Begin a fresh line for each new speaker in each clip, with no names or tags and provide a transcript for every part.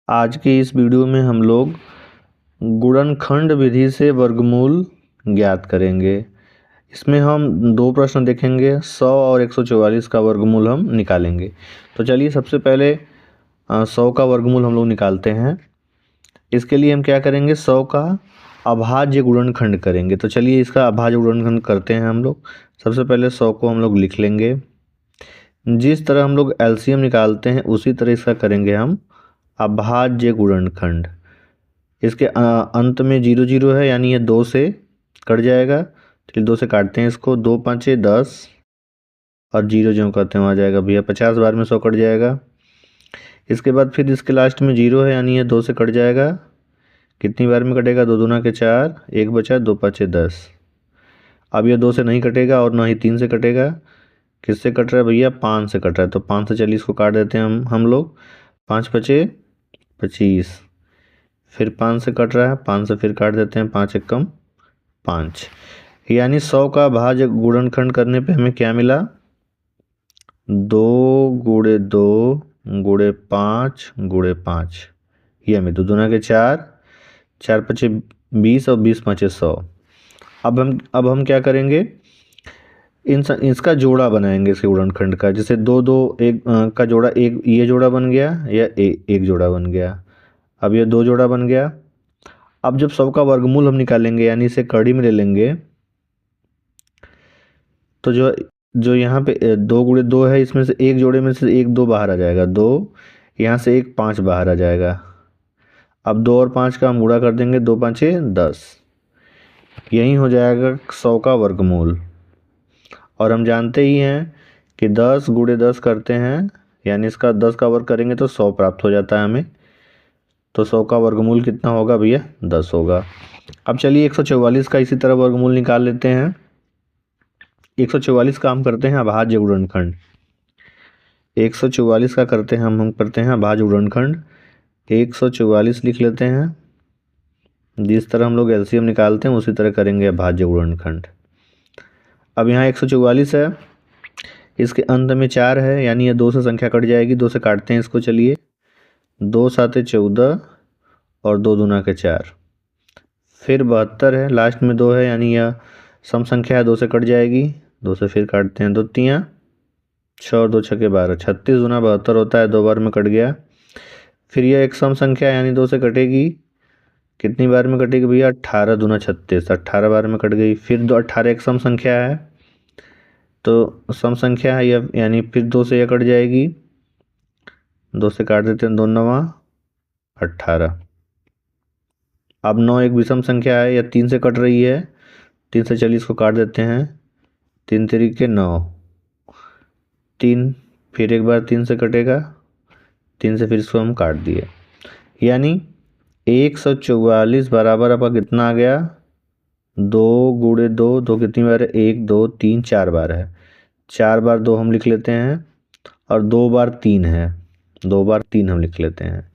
आज की इस वीडियो में हम लोग गुणनखंड विधि से वर्गमूल ज्ञात करेंगे। इसमें हम दो प्रश्न देखेंगे, 100 और 144 का वर्गमूल हम निकालेंगे। तो चलिए सबसे पहले 100 का वर्गमूल हम लोग निकालते हैं। इसके लिए हम क्या करेंगे, 100 का अभाज्य गुणनखंड करेंगे। तो चलिए इसका अभाज्य गुणनखंड करते हैं हम लोग। सबसे पहले 100 को हम लोग लिख लेंगे। जिस तरह हम लोग एलसीएम निकालते हैं उसी तरह इसका करेंगे हम अभाज्य गुणनखंड। इसके अंत में 0 0 है, यानी ये 2 से कट जाएगा। चलिए 2 से काटते हैं इसको। 2 5 10 और 0 जो करते हैं वहाँ जाएगा भैया 50 बार में 100 कट जाएगा। इसके बाद फिर इसके लास्ट में 0 है, यानी ये 2 से कट जाएगा। कितनी बार में कटेगा, 2 दूना के 4, 1 बचा, 2 5 10। अब ये 2 से नहीं कटेगा और ना ही 3 से कटेगा। किससे कट रहा है भैया, 5 से कट रहा है। तो 5 से चलिए इसको काट देते हैं हम लोग। 5 5 25, फिर 5 से कट रहा है, 5 से फिर काट देते हैं, 5 1 5। यानी 100 का भाज्य गुणनखंड करने पे हमें क्या मिला, 2 × 2 × 5 × 5। ये हमें 2 दूना के 4, 4 5 20 और 20 5 100। अब हम क्या करेंगे, इसका जोड़ा बनाएंगे इसके गुणनखंड का। जैसे 2 2 1 का जोड़ा, एक ये जोड़ा बन गया या एक जोड़ा बन गया। अब ये 2 जोड़ा बन गया। अब जब 100 का वर्गमूल हम निकालेंगे, यानी इसे कड़ी में ले लेंगे, तो जो यहाँ पे 2 × 2 है, इसमें से एक जोड़े में से 1 2 बाहर आ जाएगा, 2 यहाँ से 1 5 बाहर आ जाएगा। अब 2 और 5 का हम गुणा कर देंगे, 2 5 10। यही हो जाएगा 100 का वर्गमूल। और हम जानते ही हैं कि 10 × 10 करते हैं, यानी इसका 10 का वर्ग करेंगे तो 100 प्राप्त हो जाता है हमें। तो 100 का वर्गमूल कितना होगा भैया, 10 होगा। अब चलिए 144 का इसी तरह वर्गमूल निकाल लेते हैं। 144 का हम करते हैं अभाज्य गुणनखंड। 144 का करते हैं हम करते हैं अभाज्य गुणनखंड। 144 लिख लेते हैं। जिस तरह हम लोग एलसीएम निकालते हैं उसी तरह करेंगे अभाज्य गुणनखंड। अब यहाँ 144 है, इसके अंत में 4 है, यानी ये 2 से संख्या कट जाएगी। 2 से काटते हैं इसको। चलिए 2 7 14 और 2 दूना के 4, फिर 72 है, लास्ट में 2 है, यानी यह सम संख्या है, 2 से कट जाएगी। 2 से फिर काटते हैं, 2 3 6 और 2 6 12, 36 दूना 72 होता है, 2 बार में कट गया। फिर यह एक सम संख्या यानी 2 से कटेगी। कितनी बार में कटेगी भैया, 18 दूना 36, 18 बार में कट गई। फिर 18 एक सम संख्या है, तो सम संख्या है यह, यानी फिर 2 से यह कट जाएगी। 2 से काट देते हैं, 2 9 18। अब 9 एक विषम संख्या है, या 3 से कट रही है। 3 से चलिए इसको काट देते हैं। 3 3 के 9, 3 फिर एक बार 3 से कटेगा। 3 से फिर इसको हम काट दिए, यानी 144 बराबर आपका कितना आ गया, 2 × 2, 2 कितनी बार है, 1 2 3 4 बार है। 4 बार 2 हम लिख लेते हैं, और 2 बार 3 है, 2 बार 3 हम लिख लेते हैं।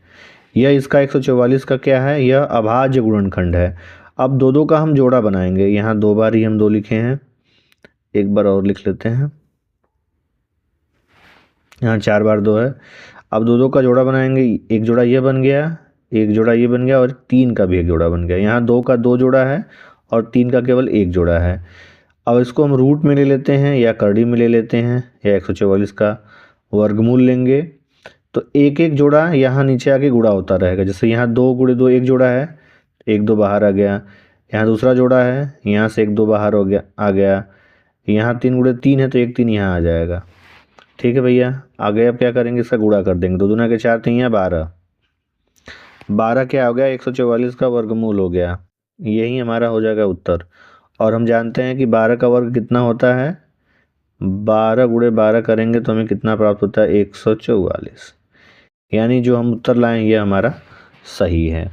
यह इसका 144 का क्या है, यह अभाज्य गुणनखंड है। अब 2 2 का हम जोड़ा बनाएंगे। यहाँ 2 बार ही हम 2 लिखे हैं, एक बार और लिख लेते हैं। यहाँ 4 बार 2 है। अब 2 2 का जोड़ा बनाएंगे। एक जोड़ा ये बन गया, एक जोड़ा ये बन गया, और 3 का भी एक जोड़ा बन गया। यहाँ 2 का 2 जोड़ा है और 3 का केवल एक जोड़ा है। अब इसको हम रूट में ले लेते हैं या कड़ी में ले लेते हैं, या 144 का वर्गमूल लेंगे। तो एक एक जोड़ा यहाँ नीचे आके गुणा होता रहेगा। जैसे यहाँ 2 × 2 एक जोड़ा है, 1 2 बाहर आ गया। यहाँ दूसरा जोड़ा है, यहाँ से 1 2 बाहर हो गया, आ गया। यहाँ 3 × 3 है, तो 1 3 यहाँ आ जाएगा। ठीक है भैया, आगे अब क्या करेंगे, इसका गुणा कर देंगे। 2 दूना के 4 3 12, 12 क्या हो गया, 144 का वर्गमूल हो गया। यही हमारा हो जाएगा उत्तर। और हम जानते हैं कि 12 का वर्ग कितना होता है, 12 × 12 करेंगे तो हमें कितना प्राप्त होता है, 144। यानी जो हम उत्तर लाएं ये हमारा सही है।